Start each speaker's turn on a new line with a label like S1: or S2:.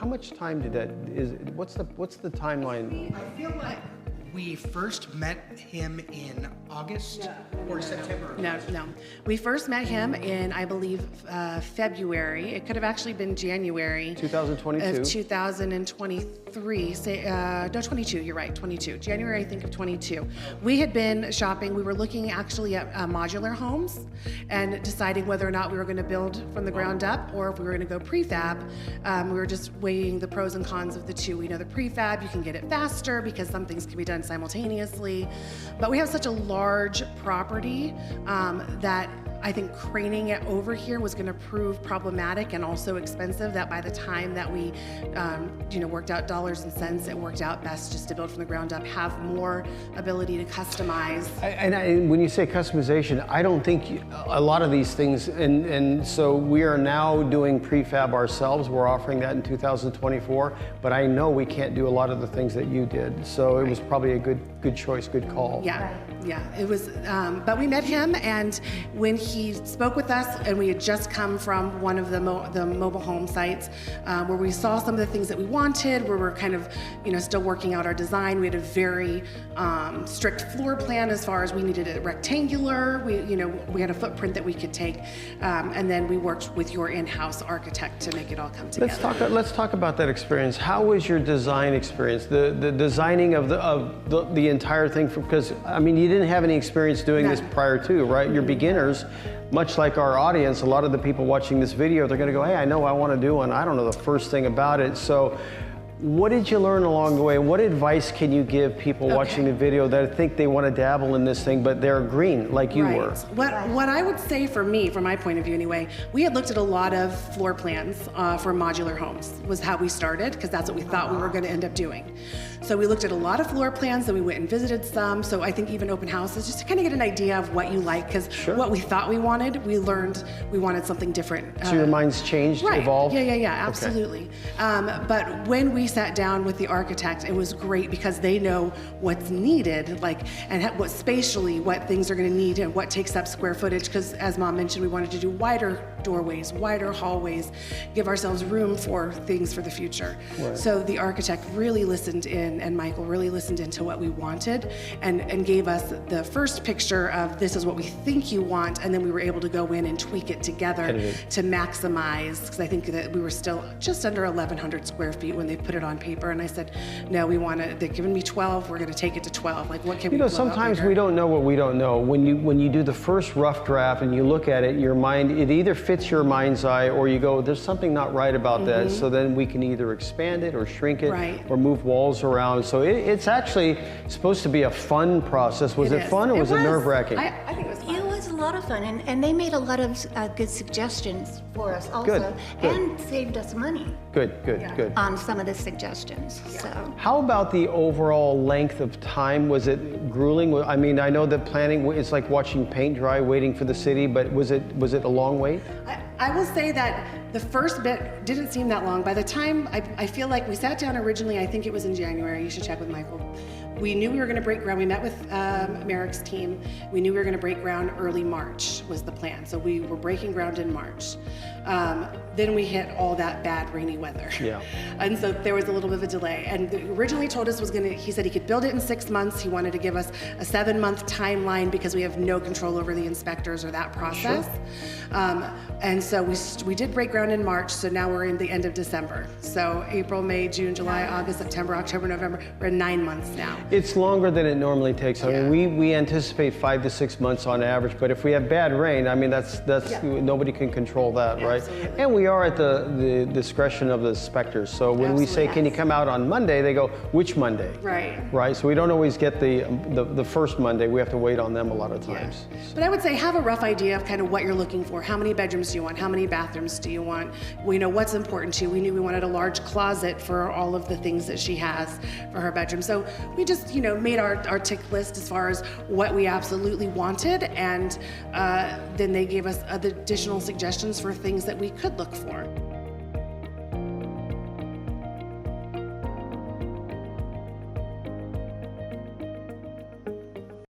S1: how much time did that, what's the timeline?
S2: I feel like we first met him in August or September.
S3: No. We first met him in, I believe, February. It could have actually been January
S1: 2022.
S3: of 2023. No, 22. You're right, 22. January, I think, of 22. We had been shopping. We were looking actually at modular homes and deciding whether or not we were going to build from the ground up or if we were going to go prefab. We were just weighing the pros and cons of the two. We know the prefab, you can get it faster because some things can be done simultaneously, but we have such a large property that I think craning it over here was going to prove problematic and also expensive, that by the time that we worked out dollars and cents, it worked out best just to build from the ground up, have more ability to customize.
S1: And when you say customization, I don't think a lot of these things, and so we are now doing prefab ourselves. We're offering that in 2024, but I know we can't do a lot of the things that you did. So it was probably a good choice, good call.
S3: Yeah, it was, but we met him, and when he spoke with us, and we had just come from one of the mobile home sites where we saw some of the things that we wanted, where we're kind of, still working out our design. We had a very strict floor plan as far as we needed it rectangular. We had a footprint that we could take, and then we worked with your in-house architect to make it all come together.
S1: Let's talk about that experience. How was your design experience? The designing of the entire thing, because you didn't have any experience doing this prior to, right? You're beginners. Much like our audience, a lot of the people watching this video, they're gonna go, hey, I know I wanna do one. I don't know the first thing about it. So what did you learn along the way? What advice can you give people watching the video that think they wanna dabble in this thing, but they're green like you were?
S3: What I would say for me, from my point of view anyway, we had looked at a lot of floor plans for modular homes, was how we started, because that's what we thought we were gonna end up doing. So we looked at a lot of floor plans, and we went and visited some. So I think even open houses, just to kind of get an idea of what you like, because what we thought we wanted, we learned we wanted something different.
S1: So your mind's changed, evolved?
S3: Yeah, absolutely. Okay. But when we sat down with the architect, it was great because they know what's needed, and what spatially, what things are gonna need and what takes up square footage, because as Mom mentioned, we wanted to do wider doorways, wider hallways, give ourselves room for things for the future. Right. So the architect really listened in, and Michael really listened into what we wanted, and gave us the first picture of this is what we think you want, and then we were able to go in and tweak it together to maximize, because I think that we were still just under 1,100 square feet when they put it on paper, and I said, no, they're giving me 12, we're gonna take it to 12. Like, what can we do?
S1: Sometimes we don't know what we don't know. When you do the first rough draft and you look at it, your mind, it either fits your mind's eye, or you go, there's something not right about that, so then we can either expand it or shrink it, or move walls around. So it's actually supposed to be a fun process. Was it fun, or was it nerve-wracking?
S3: I think it was fun.
S4: It was a lot of fun, and they made a lot of good suggestions for us also, and saved us money.
S1: Good.
S4: On some of the suggestions. So.
S1: How about the overall length of time? Was it grueling? I know that planning is like watching paint dry, waiting for the city, but was it a long wait?
S3: I will say that the first bit didn't seem that long. By the time, I feel like we sat down originally, I think it was in January, you should check with Michael. We knew we were gonna break ground. We met with Merrick's team. We knew we were gonna break ground early March was the plan. So we were breaking ground in March. Then we hit all that bad rainy weather. Yeah. And so there was a little bit of a delay. And originally told us he said he could build it in 6 months. He wanted to give us a 7-month timeline because we have no control over the inspectors or that process. Sure. And so we did break ground in March, so now we're in the end of December. So April, May, June, July, August, September, October, November, we're in 9 months now.
S1: It's longer than it normally takes. We anticipate 5 to 6 months on average, but if we have bad rain, that's nobody can control that, right? Absolutely. And we are at the discretion of the inspectors. So when we say, can you come out on Monday, they go, which Monday? Right. So we don't always get the first Monday. We have to wait on them a lot of times.
S3: Yeah. But I would say have a rough idea of kind of what you're looking for. How many bedrooms do you want? How many bathrooms do you want? We know what's important to you. We knew we wanted a large closet for all of the things that she has for her bedroom. So we just made our tick list as far as what we absolutely wanted, and then they gave us additional suggestions for things that we could look for.